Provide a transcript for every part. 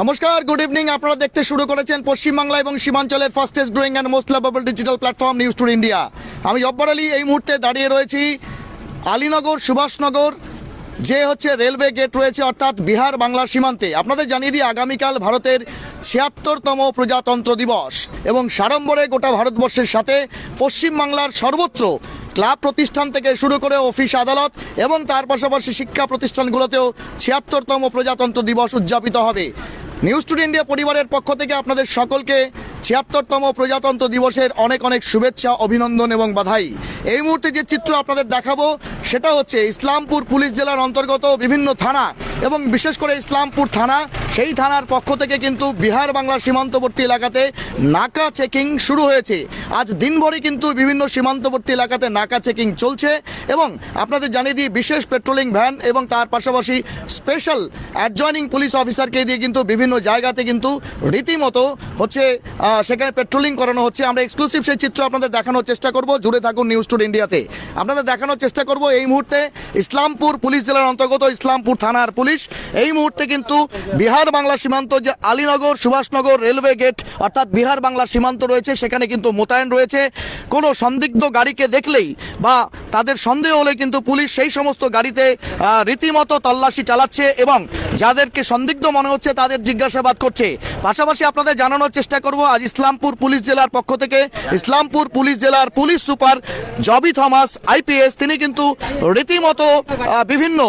নমস্কার, good evening. আপনারা দেখতে শুরু করেছেন পশ্চিমবাংলা এবং সীমাঞ্চলের fastest growing and most lovable digital platform News Today India. আমি জব্বার আলী এই মুহূর্তে দাঁড়িয়ে রয়েছি আলীনগর সুভাষনগর যে হচ্ছে রেলওয়ে গেট রয়েছে, অর্থাৎ বিহার বাংলার সীমান্তে। আপনাদের জানিয়ে দিই, আগামীকাল ভারতের ৭৬তম প্রজাতন্ত্র দিবস এবং সাড়ম্বরে গোটা ভারতবর্ষের সাথে পশ্চিমবাংলার সর্বত্র ক্লাব প্রতিষ্ঠান থেকে শুরু করে অফিস আদালত এবং তার পাশাপাশি শিক্ষা প্রতিষ্ঠানগুলোতেও ৭৬তম প্রজাতন্ত্র দিবস উদযাপিত হবে। নিউজ টুডে ইন্ডিয়া পরিবারের পক্ষ থেকে আপনাদের সকলকে ৭৬তম প্রজাতন্ত্র দিবসের অনেক অনেক শুভেচ্ছা, অভিনন্দন এবং বাধাই। এই মুহূর্তে যে চিত্র আপনাদের দেখাবো সেটা হচ্ছে ইসলামপুর পুলিশ জেলার অন্তর্গত বিভিন্ন থানা এবং বিশেষ করে ইসলামপুর থানা, সেই থানার পক্ষ থেকে কিন্তু বিহার বাংলার সীমান্তবর্তী এলাকাতে নাকা চেকিং শুরু হয়েছে। আজ দিনভরই কিন্তু বিভিন্ন সীমান্তবর্তী এলাকাতে নাকা চেকিং চলছে এবং আপনাদের জানিয়ে দিই, বিশেষ পেট্রোলিং ভ্যান এবং তার পাশাপাশি স্পেশাল অ্যাডজয়নিং পুলিশ অফিসারকে দিয়ে কিন্তু বিভিন্ন জায়গাতে কিন্তু রীতিমতো হচ্ছে সেখানে পেট্রোলিং করানো হচ্ছে। আমরা এক্সক্লুসিভ সেই চিত্র আপনাদের দেখানোর চেষ্টা করব। জুড়ে থাকুন নিউজ টুডে ইন্ডিয়াতে। আপনাদের দেখানোর চেষ্টা করব এই মুহূর্তে ইসলামপুর পুলিশ জেলার অন্তর্গত ইসলামপুর থানার পুলিশ এই মুহূর্তে কিন্তু বিহার বাংলা সীমান্ত যে আলীনগর সুভাষনগর রেলওয়ে গেট অর্থাৎ বিহার বাংলার সীমান্ত রয়েছে সেখানে কিন্তু মোতায়েন রয়েছে। কোনো সন্দিগ্ধ গাড়িকে দেখলেই বা তাদের সন্দেহ হলে কিন্তু পুলিশ সেই সমস্ত গাড়িতে রীতিমতো তল্লাশি চালাচ্ছে এবং যাদেরকে সন্দিগ্ধ মনে হচ্ছে তাদের জিজ্ঞাসাবাদ করছে। পাশাপাশি আপনাদের জানানোর চেষ্টা করব, আজ ইসলামপুর পুলিশ জেলার পক্ষ থেকে ইসলামপুর পুলিশ জেলার পুলিশ সুপার জবি থমাস আইপিএস তিনি কিন্তু রীতিমতো বিভিন্ন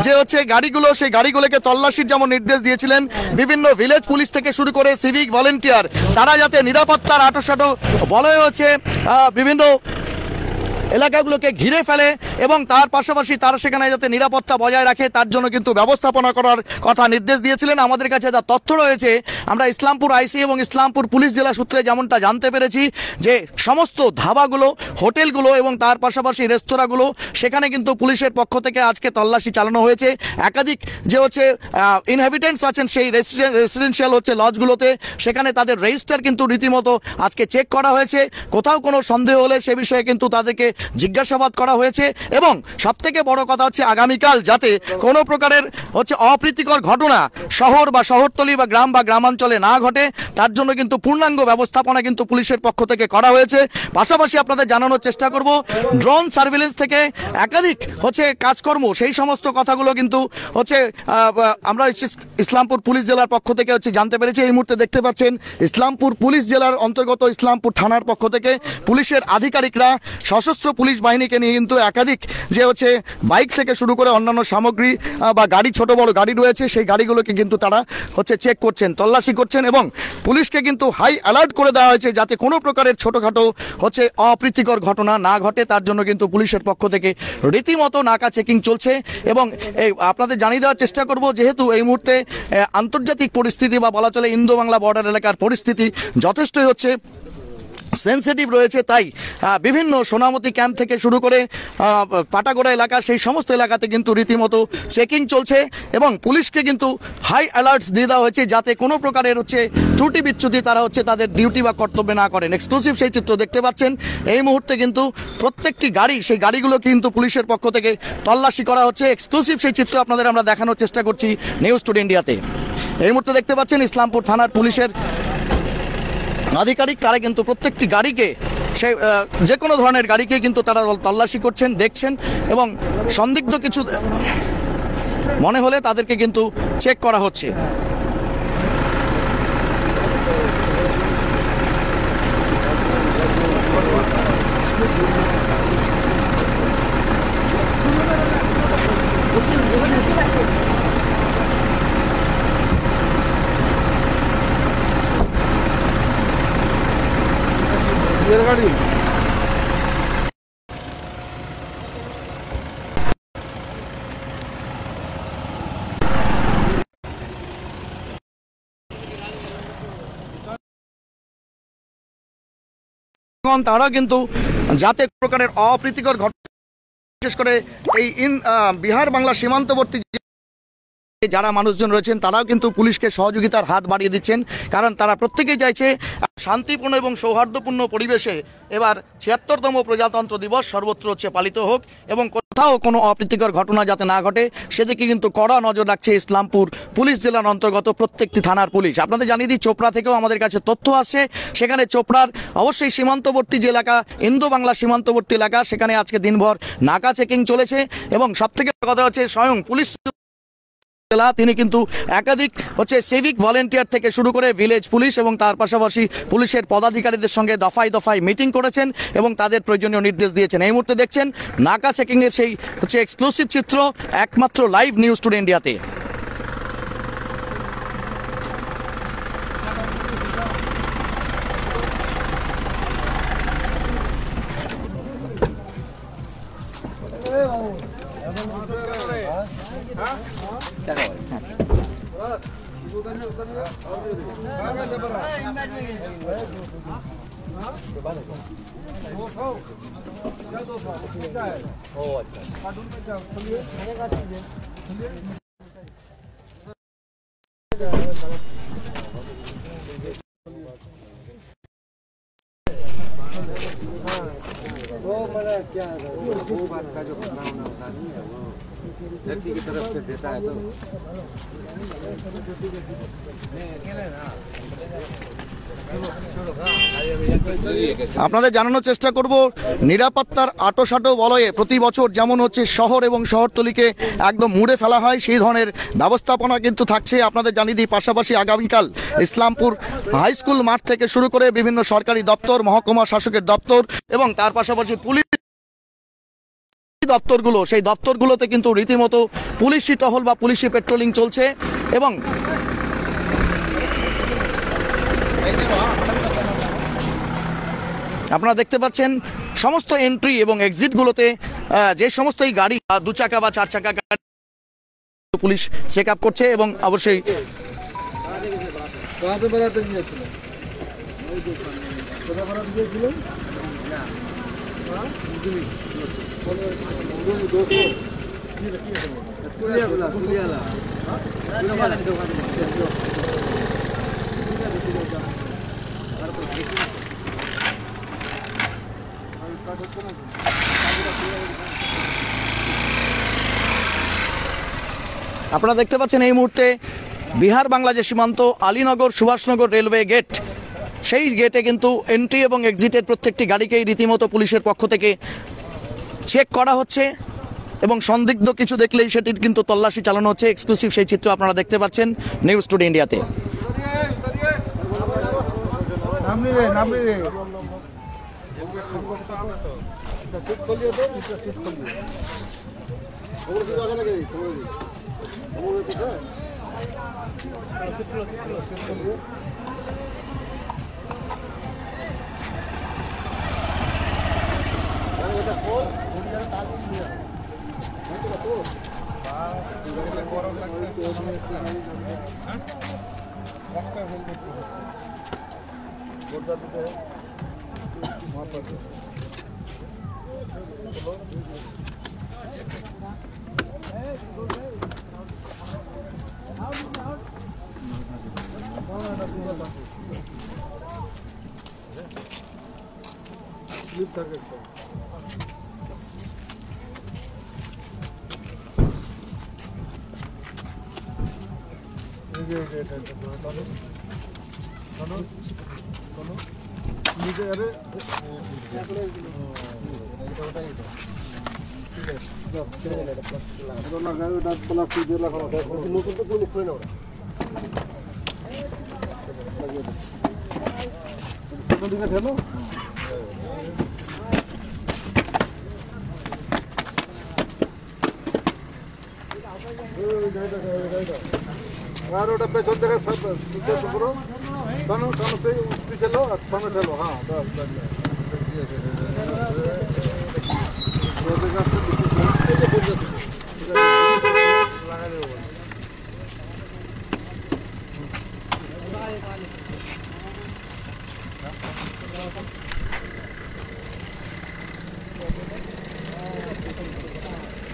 যে হচ্ছে গাড়িগুলো সেই গাড়িগুলোকে তল্লাশির যেমন নির্দেশ দিয়েছিলেন, বিভিন্ন ভিলেজ পুলিশ থেকে শুরু করে সিভিক ভলেন্টিয়ার তারা যাতে নিরাপত্তার আঁটোসাঁটো বলয় হচ্ছে বিভিন্ন এলাকাগুলোকে ঘিরে ফেলে এবং তার পাশাপাশি তারা সেখানে যাতে নিরাপত্তা বজায় রাখে তার জন্য কিন্তু ব্যবস্থাপনা করার কথা নির্দেশ দিয়েছিলেন। আমাদের কাছে যা তথ্য রয়েছে, আমরা ইসলামপুর আইসি এবং ইসলামপুর পুলিশ জেলা সূত্রে যেমনটা জানতে পেরেছি যে সমস্ত ধাবাগুলো, হোটেলগুলো এবং তার পাশাপাশি রেস্তোরাঁগুলো সেখানে কিন্তু পুলিশের পক্ষ থেকে আজকে তল্লাশি চালানো হয়েছে। একাধিক যে হচ্ছে ইনহ্যাবিটেন্টস আছেন সেই রেসিডেন্সিয়াল হচ্ছে লজগুলোতে, সেখানে তাদের রেজিস্টার কিন্তু রীতিমতো আজকে চেক করা হয়েছে। কোথাও কোনো সন্দেহ হলে সে বিষয়ে কিন্তু তাদেরকে জিজ্ঞাসাবাদ করা হয়েছে এবং সবথেকে বড় কথা হচ্ছে আগামীকাল যাতে কোনো প্রকারের হচ্ছে অপ্রীতিকর ঘটনা শহর বা শহরতলি বা গ্রাম বা গ্রামাঞ্চলে না ঘটে তার জন্য কিন্তু পূর্ণাঙ্গ ব্যবস্থাপনা কিন্তু পুলিশের পক্ষ থেকে করা হয়েছে। পাশাপাশি আপনাদের জানানোর চেষ্টা করব, ড্রোন সার্ভিলেন্স থেকে একাধিক হচ্ছে কাজকর্ম সেই সমস্ত কথাগুলো কিন্তু হচ্ছে আমরা ইসলামপুর পুলিশ জেলার পক্ষ থেকে হচ্ছে জানতে পেরেছি। এই মুহূর্তে দেখতে পাচ্ছেন ইসলামপুর পুলিশ জেলার অন্তর্গত ইসলামপুর থানার পক্ষ থেকে পুলিশের আধিকারিকরা সশস্ত্র পুলিশ বাহিনীকে নিয়ে কিন্তু একাধিক যে হচ্ছে বাইক থেকে শুরু করে অন্যান্য সামগ্রী বা গাড়ি, ছোট বড় গাড়ি রয়েছে সেই গাড়িগুলোকে কিন্তু তারা হচ্ছে চেক করছেন, তল্লাশি করছেন এবং পুলিশকে কিন্তু হাই অ্যালার্ট করে দেওয়া হয়েছে যাতে কোনো প্রকারের ছোটোখাটো হচ্ছে অপ্রীতিকর ঘটনা না ঘটে তার জন্য কিন্তু পুলিশের পক্ষ থেকে রীতিমতো নাকা চেকিং চলছে। এবং এই আপনাদের জানিয়ে দেওয়ার চেষ্টা করব, যেহেতু এই মুহূর্তে আন্তর্জাতিক পরিস্থিতি বা বলা চলে ইন্দো বাংলা বর্ডার এলাকার পরিস্থিতি যথেষ্টই হচ্ছে সেন্সিটিভ রয়েছে, তাই বিভিন্ন সোনামতি ক্যাম্প থেকে শুরু করে পাটাগোড়া এলাকা সেই সমস্ত এলাকাতে কিন্তু রীতিমতো চেকিং চলছে এবং পুলিশকে কিন্তু হাই অ্যালার্ট দিয়ে দেওয়া হয়েছে যাতে কোনো প্রকারের হচ্ছে ত্রুটি বিচ্যুতি তারা হচ্ছে তাদের ডিউটি বা কর্তব্যে না করেন। এক্সক্লুসিভ সেই চিত্র দেখতে পাচ্ছেন। এই মুহূর্তে কিন্তু প্রত্যেকটি গাড়ি, সেই গাড়িগুলো কিন্তু পুলিশের পক্ষ থেকে তল্লাশি করা হচ্ছে। এক্সক্লুসিভ সেই চিত্র আপনাদের আমরা দেখানোর চেষ্টা করছি নিউজ টুডে ইন্ডিয়াতে। এই মুহূর্তে দেখতে পাচ্ছেন ইসলামপুর থানার পুলিশের আধিকারিক তারা কিন্তু প্রত্যেকটি গাড়িকে সেই যে কোনো ধরনের গাড়িকে কিন্তু তারা তল্লাশি করছেন, দেখছেন এবং সন্দিগ্ধ কিছু মনে হলে তাদেরকে কিন্তু চেক করা হচ্ছে। গাড়ি তারা কিন্তু যাতে প্রকারের অপ্রীতিকর ঘটনা, বিশেষ করে এই বিহার বাংলা সীমান্তবর্তী যারা মানুষজন রয়েছেন তারাও কিন্তু পুলিশকে সহযোগিতার হাত বাড়িয়ে দিচ্ছেন, কারণ তারা প্রত্যেকেই চাইছে শান্তিপূর্ণ এবং সৌহার্দ্যপূর্ণ পরিবেশে এবার ৭৬তম প্রজাতন্ত্র দিবস সর্বত্র হচ্ছে পালিত হোক এবং কোথাও কোনো অপ্রীতিকর ঘটনা যাতে না ঘটে সেদিকে কিন্তু কড়া নজর রাখছে ইসলামপুর পুলিশ জেলার অন্তর্গত প্রত্যেকটি থানার পুলিশ। আপনাদের জানিয়ে দিই, চোপড়া থেকেও আমাদের কাছে তথ্য আসছে, সেখানে চোপড়ার অবশ্যই সীমান্তবর্তী যে এলাকা, ইন্দো বাংলা সীমান্তবর্তী এলাকা, সেখানে আজকে দিনভর নাকা চেকিং চলেছে। এবং সবথেকে কথা হচ্ছে স্বয়ং পুলিশ তিনি কিন্তু একাধিক সিভিক ভলেন্টিয়ার থেকে শুরু করে ভিলেজ পুলিশ এবং তার পাশাপাশি পুলিশের পদাধিকারীদের সঙ্গে দফায় দফায় মিটিং করেছেন এবং তাদের প্রয়োজনীয় নির্দেশ দিয়েছেন। এই মুহূর্তে দেখছেন নাকা চেকিং এর সেই এক্সক্লুসিভ চিত্র একমাত্র লাইভ নিউজ টুডে ইন্ডিয়াতে। वो मेरा क्या वो बात का जो खाना होता नहीं है वो धरती की तरफ से देता है तो আপনাদের জানানোর চেষ্টা করব, নিরাপত্তার আটোসাটো বলয়ে প্রতি বছর যেমন শহর এবং শহরতলিকে একদম মুড়ে ফেলা হয়, সেই ধরনের ব্যবস্থাপনা কিন্তু থাকছে। আপনাদের জানিয়ে দিই, পাশাপাশি আগামীকাল ইসলামপুর হাই স্কুল মাঠ থেকে শুরু করে বিভিন্ন সরকারি দপ্তর, মহকুমা শাসকের দপ্তর এবং তার পাশাপাশি পুলিশ দপ্তরগুলো, সেই দপ্তরগুলোতে কিন্তু রীতিমতো পুলিশি টহল বা পুলিশি পেট্রোলিং চলছে। এবং আপনারা দেখতে পাচ্ছেন সমস্ত এন্ট্রি এবং এক্সিটগুলোতে যে সমস্ত এই গাড়ি, দু চাকা বা চার চাকা গাড়ি পুলিশ চেক আপ করছে এবং অবশ্যই আপনারা দেখতে পাচ্ছেন এই মুহূর্তে বিহার বাংলাদেশ সীমান্ত আলীনগর সুভাষনগর রেলওয়ে গেট, সেই গেটে কিন্তু এন্ট্রি এবং এক্সিটের প্রত্যেকটি গাড়িকেই রীতিমতো পুলিশের পক্ষ থেকে চেক করা হচ্ছে এবং সন্দিগ্ধ কিছু দেখলেই সেটির কিন্তু তল্লাশি চালানো হচ্ছে। এক্সক্লুসিভ সেই চিত্র আপনারা দেখতে পাচ্ছেন নিউজ টুডে ইন্ডিয়াতে। আর ওটা পেছন থেকে সব নিচে করো, কানো কানো পিছে লো আর সামনে ঠেলো। হ্যাঁ বাস বাস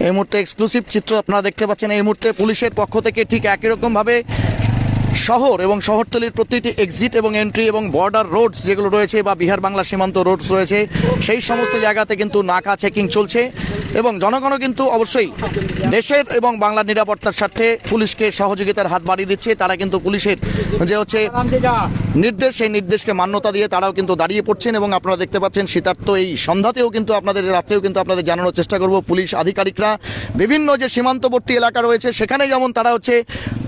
এই মুহূর্তে এক্সক্লুসিভ চিত্র আপনারা দেখতে পাচ্ছেন। এই মুহূর্তে পুলিশের পক্ষ থেকে ঠিক একই রকমভাবে শহর এবং শহরতলির প্রতিটি এক্সিট এবং এন্ট্রি এবং বর্ডার রোডস যেগুলো রয়েছে বা বিহার বাংলা সীমান্ত রোডস রয়েছে সেই সমস্ত জায়গাতে কিন্তু নাকা চেকিং চলছে এবং জনগণও কিন্তু অবশ্যই দেশের এবং বাংলার নিরাপত্তার স্বার্থে পুলিশকে সহযোগিতার হাত বাড়িয়ে দিচ্ছে। তারা কিন্তু পুলিশের যে হচ্ছে নির্দেশ, সেই নির্দেশকে মান্যতা দিয়ে তারাও কিন্তু দাঁড়িয়ে পড়ছেন এবং আপনারা দেখতে পাচ্ছেন শীতার্থ এই সন্ধ্যাতেও কিন্তু আপনাদের রাত্রেও কিন্তু আপনাদের জানানোর চেষ্টা করব পুলিশ আধিকারিকরা বিভিন্ন যে সীমান্তবর্তী এলাকা রয়েছে সেখানে যেমন তারা হচ্ছে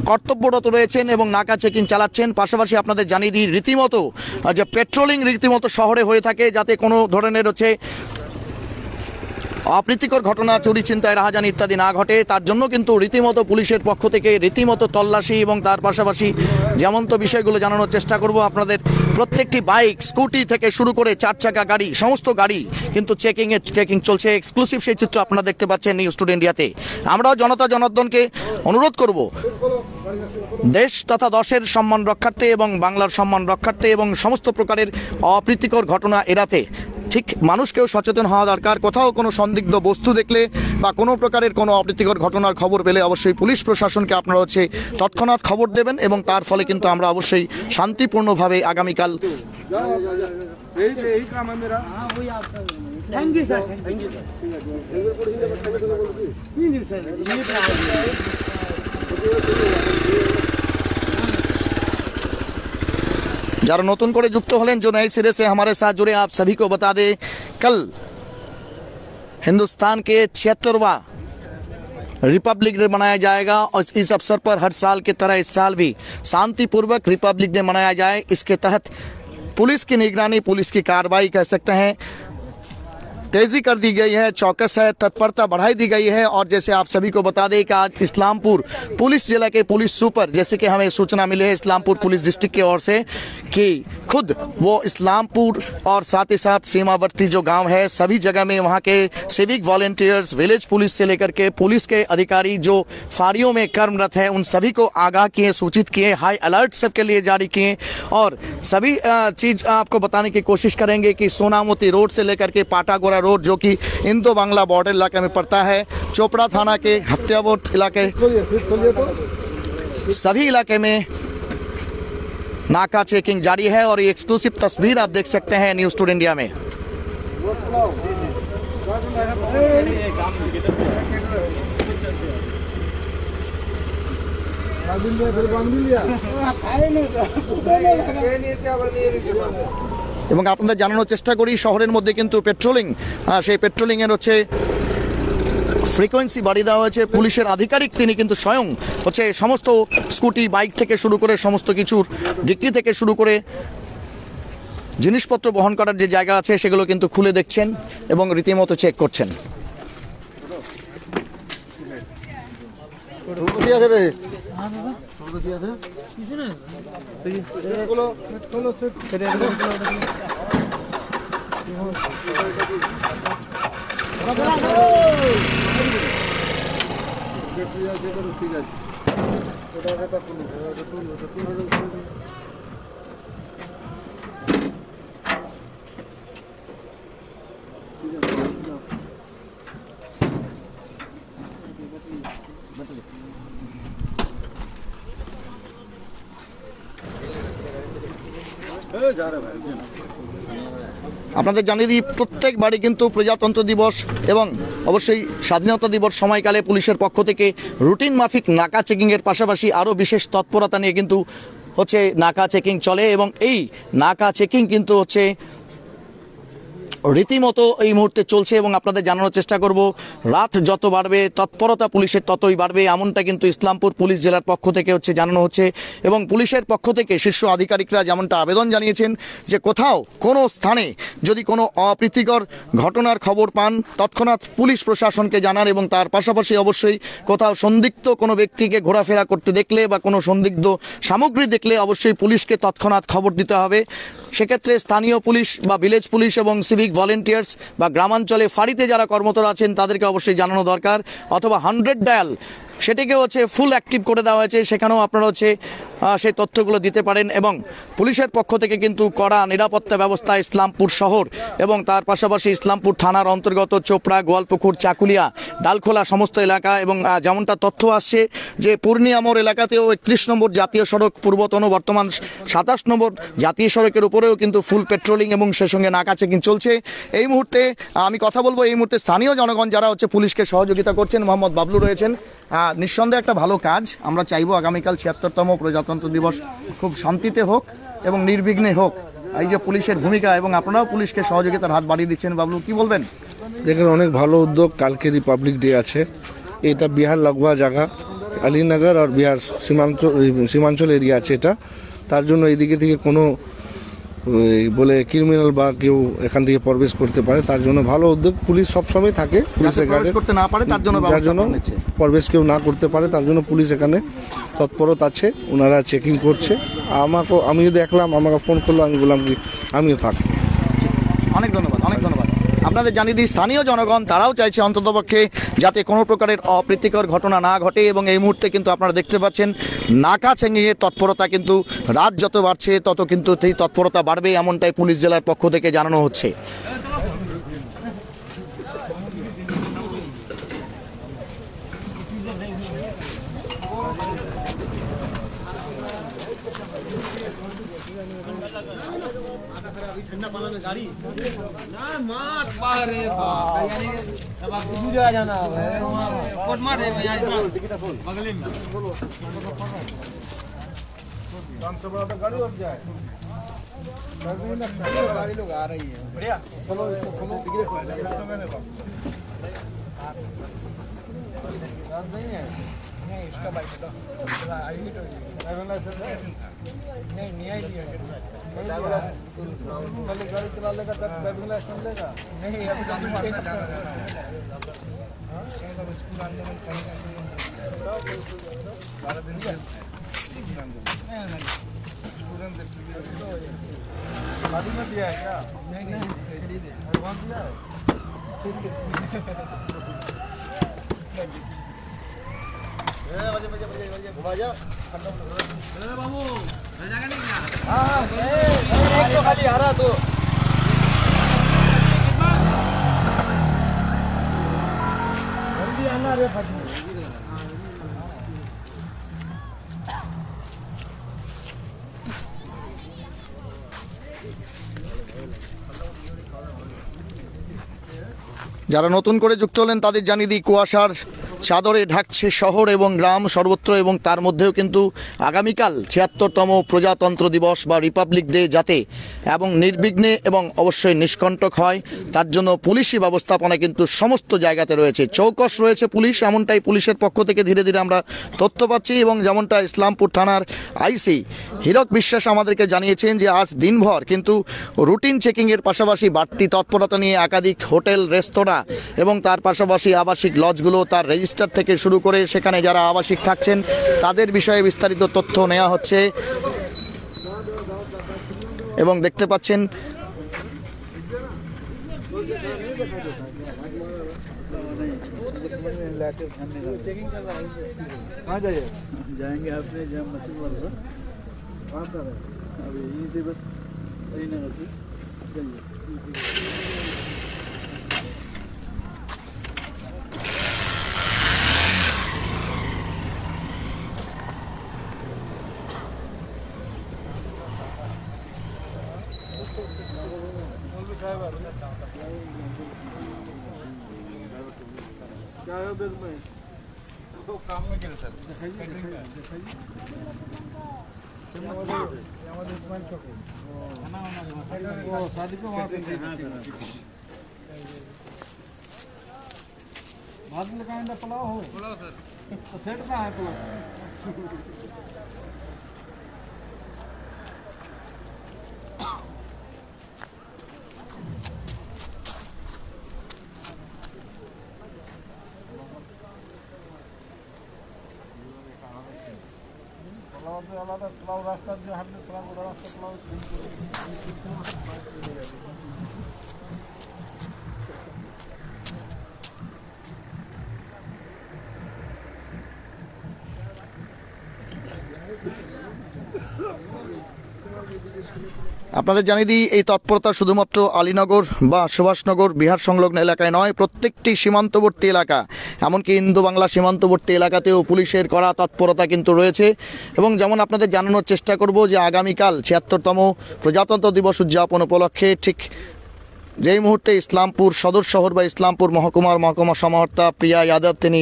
কর্তব্যরত রয়েছেন এবং নাকা চেকিং চালাচ্ছেন। পাশাপাশি আপনাদের জানিয়ে দিই রীতিমতো যে পেট্রোলিং রীতিমতো শহরে হয়ে থাকে যাতে কোনো ধরনের হচ্ছে অপ্রীতিকর ঘটনা, চুরি ছিনতাই, রাহাজানি ইত্যাদি না ঘটে তার জন্য কিন্তু রীতিমতো পুলিশের পক্ষ থেকে রীতিমতো তল্লাশি এবং তার পাশাপাশি যেমন তো বিষয়গুলো জানানোর চেষ্টা করব আপনাদের। প্রত্যেকটি বাইক, স্কুটি থেকে শুরু করে 4 চাকা গাড়ি, সমস্ত গাড়ি কিন্তু চেকিং চলছে। এক্সক্লুসিভ সেই চিত্র আপনারা দেখতে পাচ্ছেন নিউজ টুডে ইন্ডিয়াতে। আমরাও জনতা জনার্দনকে অনুরোধ করব দেশ তথা দশের সম্মান রক্ষার্থে এবং বাংলার সম্মান রক্ষার্থে এবং সমস্ত প্রকারের অপ্রীতিকর ঘটনা এড়াতে ঠিক মানুষকেও সচেতন হওয়া দরকার। কোথাও কোনো সন্দিগ্ধ বস্তু দেখলে বা কোনো প্রকারের কোনো অপ্রীতিকর ঘটনার খবর পেলে অবশ্যই পুলিশ প্রশাসনকে আপনারা হচ্ছে তৎক্ষণাৎ খবর দেবেন এবং তার ফলে কিন্তু আমরা অবশ্যই শান্তিপূর্ণভাবে আগামীকাল यही काम है मेरा। हाँ वही आपका। Thank you sir, thank you sir. नहीं सर, ये যারা নতুন করে যুক্ত হলেন जो नए सिरे से हमारे साथ जुड़े आप सभी को बता दें कल हिंदुस्तान के 76वां रिपब्लिक डे मनाया जाएगा और इस अवसर पर हर साल की तरह इस साल भी शांतिपूर्वक रिपब्लिक डे मनाया जाए। इसके तहत पुलिस की निगरानी, पुलिस की कार्रवाई कह सकते हैं तेजी कर दी गई है, चौकस है, तत्परता बढ़ाई दी गई है। और जैसे आप सभी को बता दें कि आज इस्लामपुर पुलिस जिला के पुलिस सुपर, जैसे कि हमें सूचना मिली है इस्लामपुर पुलिस डिस्ट्रिक्ट की ओर से कि खुद वो इस्लामपुर और साथ ही साथ सीमावर्ती जो गांव है सभी जगह में वहां के सिविक वॉलंटियर्स, विलेज पुलिस से लेकर के पुलिस के अधिकारी जो फाड़ियों में कर्मरत है उन सभी को आगाह किए, सूचित किए, हाई अलर्ट सबके लिए जारी किए। और सभी चीज़ आपको बताने की कोशिश करेंगे कि सोनामोती रोड से लेकर के पाटागोरा रोड जो कि इंडो बांग्ला बॉर्डर इलाके में पड़ता है, चोपड़ा थाना के हत्यावोट इलाके, सभी इलाके में नाका चेकिंग जारी है। और ये एक्सक्लूसिव तस्वीर आप देख सकते हैं न्यूज़ टुडे इंडिया में। এবং আপনাদের জানানোর চেষ্টা করি শহরের মধ্যে কিন্তু পেট্রোলিং, সেই পেট্রোলিংয়ের হচ্ছে ফ্রিকোয়েন্সি বাড়িয়ে দেওয়া হয়েছে। পুলিশের আধিকারিক তিনি কিন্তু স্বয়ং হচ্ছে সমস্ত স্কুটি, বাইক থেকে শুরু করে সমস্ত কিছুর ডিক্কি থেকে শুরু করে জিনিসপত্র বহন করার যে জায়গা আছে সেগুলো কিন্তু খুলে দেখছেন এবং রীতিমতো চেক করছেন। আপনাদের জানিয়ে দিই প্রত্যেক বাড়ি কিন্তু প্রজাতন্ত্র দিবস এবং অবশ্যই স্বাধীনতা দিবস সময়কালে পুলিশের পক্ষ থেকে রুটিন মাফিক নাকা চেকিংয়ের পাশাপাশি আরও বিশেষ তৎপরতা নিয়ে কিন্তু হচ্ছে নাকা চেকিং চলে এবং এই নাকা চেকিং কিন্তু হচ্ছে রীতিমতো এই মুহূর্তে চলছে এবং আপনাদের জানানোর চেষ্টা করব রাত যত বাড়বে তৎপরতা পুলিশের ততই বাড়বে, এমনটা কিন্তু ইসলামপুর পুলিশ জেলার পক্ষ থেকে হচ্ছে জানানো হচ্ছে। এবং পুলিশের পক্ষ থেকে শীর্ষ আধিকারিকরা যেমনটা আবেদন জানিয়েছেন যে কোথাও কোনো স্থানে যদি কোনো অপ্রীতিকর ঘটনার খবর পান তৎক্ষণাৎ পুলিশ প্রশাসনকে জানান এবং তার পাশাপাশি অবশ্যই কোথাও সন্দিগ্ধ কোনো ব্যক্তিকে ঘোরাফেরা করতে দেখলে বা কোনো সন্দিগ্ধ সামগ্রী দেখলে অবশ্যই পুলিশকে তৎক্ষণাৎ খবর দিতে হবে। সেক্ষেত্রে স্থানীয় পুলিশ বা ভিলেজ পুলিশ এবং সিভিক ভলেন্টিয়ার্স বা গ্রামাঞ্চলে ফাঁড়িতে যারা কর্মরত আছেন তাদেরকে অবশ্যই জানানো দরকার, অথবা 100 ডায়াল সেটিকে হচ্ছে ফুল অ্যাক্টিভ করে দেওয়া হয়েছে, সেখানেও আপনারা হচ্ছে সেই তথ্যগুলো দিতে পারেন। এবং পুলিশের পক্ষ থেকে কিন্তু কড়া নিরাপত্তা ব্যবস্থা ইসলামপুর শহর এবং তার পাশাপাশি ইসলামপুর থানার অন্তর্গত চোপড়া, গোয়ালপুকুর, চাকুলিয়া, ডালখোলা সমস্ত এলাকা। এবং যেমনটা তথ্য আসছে যে পূর্ণিয়া মোড় এলাকাতেও 31 নম্বর জাতীয় সড়ক, পূর্বতন বর্তমান 27 নম্বর জাতীয় সড়কের উপরেও কিন্তু ফুল পেট্রোলিং এবং সেই সঙ্গে নাকা চেকিং চলছে। এই মুহূর্তে আমি কথা বলবো, এই মুহূর্তে স্থানীয় জনগণ যারা হচ্ছে পুলিশকে সহযোগিতা করছেন, মোহাম্মদ বাবলু রয়েছেন। নিঃসন্দেহে একটা ভালো কাজ। আমরা চাইবো আগামীকাল 76তম প্রজাতন্ত্র দিবস খুব শান্তিতে হোক এবং নির্বিঘ্নে হোক। এই যে পুলিশের ভূমিকা, এবং আপনারাও পুলিশকে সহযোগিতার হাত বাড়িয়ে দিচ্ছেন, বাবলু কি বলবেন? দেখেন, অনেক ভালো উদ্যোগ। কালকে রিপাবলিক ডে আছে, এটা বিহার লাগোয়া জায়গা, আলীনগর আর বিহার সীমাঞ্চল এরিয়া আছে এটা। তার জন্য এইদিকে থেকে কোনো বলে ক্রিমিনাল বা কেউ এখান থেকে প্রবেশ করতে পারে, তার জন্য ভালো উদ্যোগ। পুলিশ সবসময় থাকে, পুলিশের গার্ডে করতে না পারে তার জন্য প্রবেশ কেউ না করতে পারে তার জন্য পুলিশ এখানে তৎপরতা আছে, ওনারা চেকিং করছে। আমি দেখলাম, আমাকে ফোন করলো, আমি বললাম কি আমিও থাকি। অনেক ধন্যবাদ, অনেক ধন্যবাদ। আপনাদের জানিয়ে দিই, স্থানীয় জনগণ তারাও চাইছে অন্ততপক্ষে যাতে কোনো প্রকারের অপ্রীতিকর ঘটনা না ঘটে। এবং এই মুহূর্তে কিন্তু আপনারা দেখতে পাচ্ছেন নাকা চেকিংয়ের তৎপরতা কিন্তু রাত যত বাড়ছে তত কিন্তু সেই তৎপরতা বাড়বে, এমনটাই পুলিশ জেলার পক্ষ থেকে জানানো হচ্ছে। गाड़ी लोग आ रही है, बढ़िया। चलो इसको खोलो, नहीं है, नहीं इसका बाइक है, नहीं आई दिया, पहले गाड़ी चला लेगा तब ड्राइविंग लाइसेंस लेगा, नहीं अभी तो स्कूल आंदोलन शादी में दिया है क्या? नहीं एडवांस दिया है। घुमा जा बाबू, जाएगा नहीं क्या? हाँ एक तो खाली आ रहा तो जल्दी आना रे फटी। যারা নতুন করে যুক্ত হলেন তাদের জানিয়ে দিই, কুয়াশার চাদরে ঢাকছে শহর এবং গ্রাম সর্বত্র। এবং তার মধ্যেও কিন্তু আগামীকাল 76তম প্রজাতন্ত্র দিবস বা রিপাবলিক ডে যাতে এবং নির্বিঘ্নে এবং অবশ্যই নিষ্কণ্টক হয় তার জন্য পুলিশি ব্যবস্থাপনা কিন্তু সমস্ত জায়গাতে রয়েছে, চৌকস রয়েছে পুলিশ, এমনটাই পুলিশের পক্ষ থেকে ধীরে ধীরে আমরা তথ্য পাচ্ছি। এবং যেমনটা ইসলামপুর থানার আইসি হীরক বিশ্বাস আমাদেরকে জানিয়েছেন যে আজ দিনভর কিন্তু রুটিন চেকিংয়ের পাশাপাশি বাড়তি তৎপরতা নিয়ে একাধিক হোটেল, রেস্তোরাঁ এবং তার পাশাপাশি আবাসিক লজগুলো তার রেজিস্টার থেকে শুরু করে সেখানে যারা আবাসিক থাকছেন তাদের বিষয়ে বিস্তারিত তথ্য নেওয়া হচ্ছে। এবং দেখতে পাচ্ছেন जाएंगे आपने जहाँ मस्जिद वाला सर कहाँ पर है अभी यहीं से बस नगर से चलिए। क्या है बैग में? तो काम में क्या सर? शादी को वहाँ से भात में लगाए पुलाव हो पुलाव सर तो सेट कहाँ है पुलाव? আলাদা প্লাউ রাস্তা দিয়ে হাঁটলে সারা গোটা রাস্তা প্লাউ আপনাদের জানিয়ে দিই, এই তৎপরতা শুধুমাত্র আলীনগর বা সুভাষনগর বিহার সংলগ্ন এলাকায় নয়, প্রত্যেকটি সীমান্তবর্তী এলাকা, এমনকি ইন্দো বাংলা সীমান্তবর্তী এলাকাতেও পুলিশের কড়া তৎপরতা কিন্তু রয়েছে। এবং যেমন আপনাদের জানানোর চেষ্টা করব যে আগামীকাল ৭৬তম প্রজাতন্ত্র দিবস উদযাপন উপলক্ষে ঠিক যেই মুহূর্তে ইসলামপুর সদর শহর বা ইসলামপুর মহকুমা সমাহর্তা প্রিয়া যাদব তিনি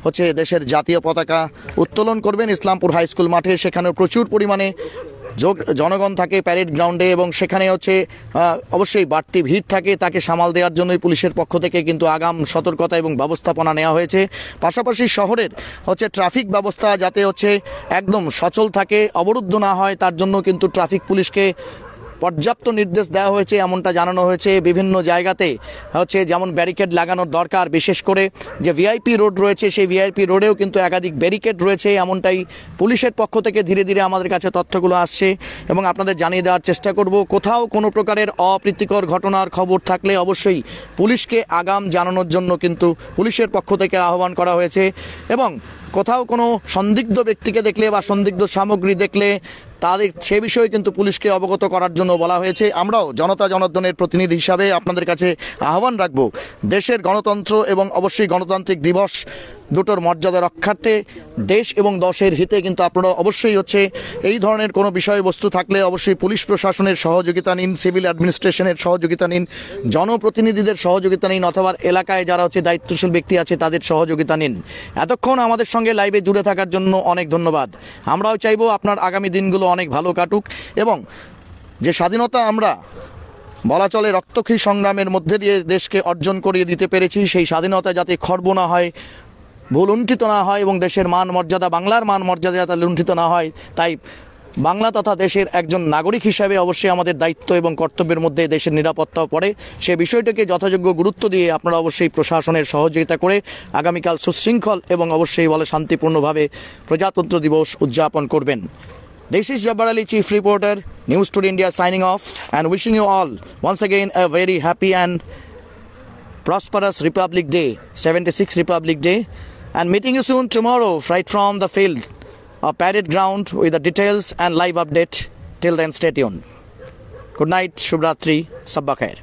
হচ্ছে দেশের জাতীয় পতাকা উত্তোলন করবেন ইসলামপুর হাই স্কুল মাঠে। সেখানে প্রচুর পরিমাণে জনগণ থাকে প্যারেড গ্রাউন্ডে, এবং সেখানে হচ্ছে অবশ্যই বাড়তি ভিড় থাকে। তাকে সামাল দেওয়ার জন্যই পুলিশের পক্ষ থেকে কিন্তু আগাম সতর্কতা এবং ব্যবস্থাপনা নেওয়া হয়েছে। পাশাপাশি শহরের হচ্ছে ট্রাফিক ব্যবস্থা যাতে হচ্ছে একদম সচল থাকে, অবরুদ্ধ না হয়, তার জন্য কিন্তু ট্রাফিক পুলিশকে পর্যাপ্ত নির্দেশ দেওয়া হয়েছে, এমনটা জানানো হয়েছে। বিভিন্ন জায়গাতে হচ্ছে যেমন ব্যারিকেড লাগানোর দরকার, বিশেষ করে যে ভিআইপি রোড রয়েছে সেই ভিআইপি রোডেও কিন্তু একাধিক ব্যারিকেড রয়েছে, এমনটাই পুলিশের পক্ষ থেকে ধীরে ধীরে আমাদের কাছে তথ্যগুলো আসছে। এবং আপনাদের জানিয়ে দেওয়ার চেষ্টা করব, কোথাও কোনো প্রকারের অপ্রীতিকর ঘটনার খবর থাকলে অবশ্যই পুলিশকে আগাম জানানোর জন্য কিন্তু পুলিশের পক্ষ থেকে আহ্বান করা হয়েছে। এবং কোথাও কোনো সন্দিগ্ধ ব্যক্তিকে দেখলে বা সন্দিগ্ধ সামগ্রী দেখলে তাদের সে বিষয়ে কিন্তু পুলিশকে অবগত করার জন্য বলা হয়েছে। আমরাও জনতা জনার্দনের প্রতিনিধি হিসাবে আপনাদের কাছে আহ্বান রাখব, দেশের গণতন্ত্র এবং অবশ্যই গণতান্ত্রিক দিবস দুটোর মর্যাদা রক্ষার্থে দেশ এবং দশের হিতে কিন্তু আপনারা অবশ্যই হচ্ছে এই ধরনের কোনো বিষয়বস্তু থাকলে অবশ্যই পুলিশ প্রশাসনের সহযোগিতা নিন, সিভিল অ্যাডমিনিস্ট্রেশনের সহযোগিতা নিন, জনপ্রতিনিধিদের সহযোগিতা নিন, অথবা এলাকায় যারা হচ্ছে দায়িত্বশীল ব্যক্তি আছে তাদের সহযোগিতা নিন। এতক্ষণ আমাদের সঙ্গে লাইভে জুড়ে থাকার জন্য অনেক ধন্যবাদ। আমরাও চাইবো আপনার আগামী দিনগুলো অনেক ভালো কাটুক, এবং যে স্বাধীনতা আমরা বলা চলে রক্তক্ষয়ী সংগ্রামের মধ্যে দিয়ে দেশকে অর্জন করিয়ে দিতে পেরেছি, সেই স্বাধীনতা যাতে খর্ব না হয়, ভুল লুণ্ঠিত না হয়, এবং দেশের মান মর্যাদা, বাংলার মান মর্যাদা যাতে লুণ্ঠিত না হয়, তাই বাংলা তথা দেশের একজন নাগরিক হিসাবে অবশ্যই আমাদের দায়িত্ব এবং কর্তব্যের মধ্যে দেশের নিরাপত্তাও পড়ে। সে বিষয়টিকে যথাযোগ্য গুরুত্ব দিয়ে আপনারা অবশ্যই প্রশাসনের সহযোগিতা করে আগামীকাল সুশৃঙ্খল এবং অবশ্যই বলে শান্তিপূর্ণভাবে প্রজাতন্ত্র দিবস উদযাপন করবেন। This is Jabbar Ali, Chief Reporter, News Today India, signing off and wishing you all once again a very happy and prosperous Republic Day, 76th Republic Day, and meeting you soon tomorrow right from the field or parade ground with the details and live update. Till then, stay tuned. Good night, Shubh Ratri, Sabba Khair.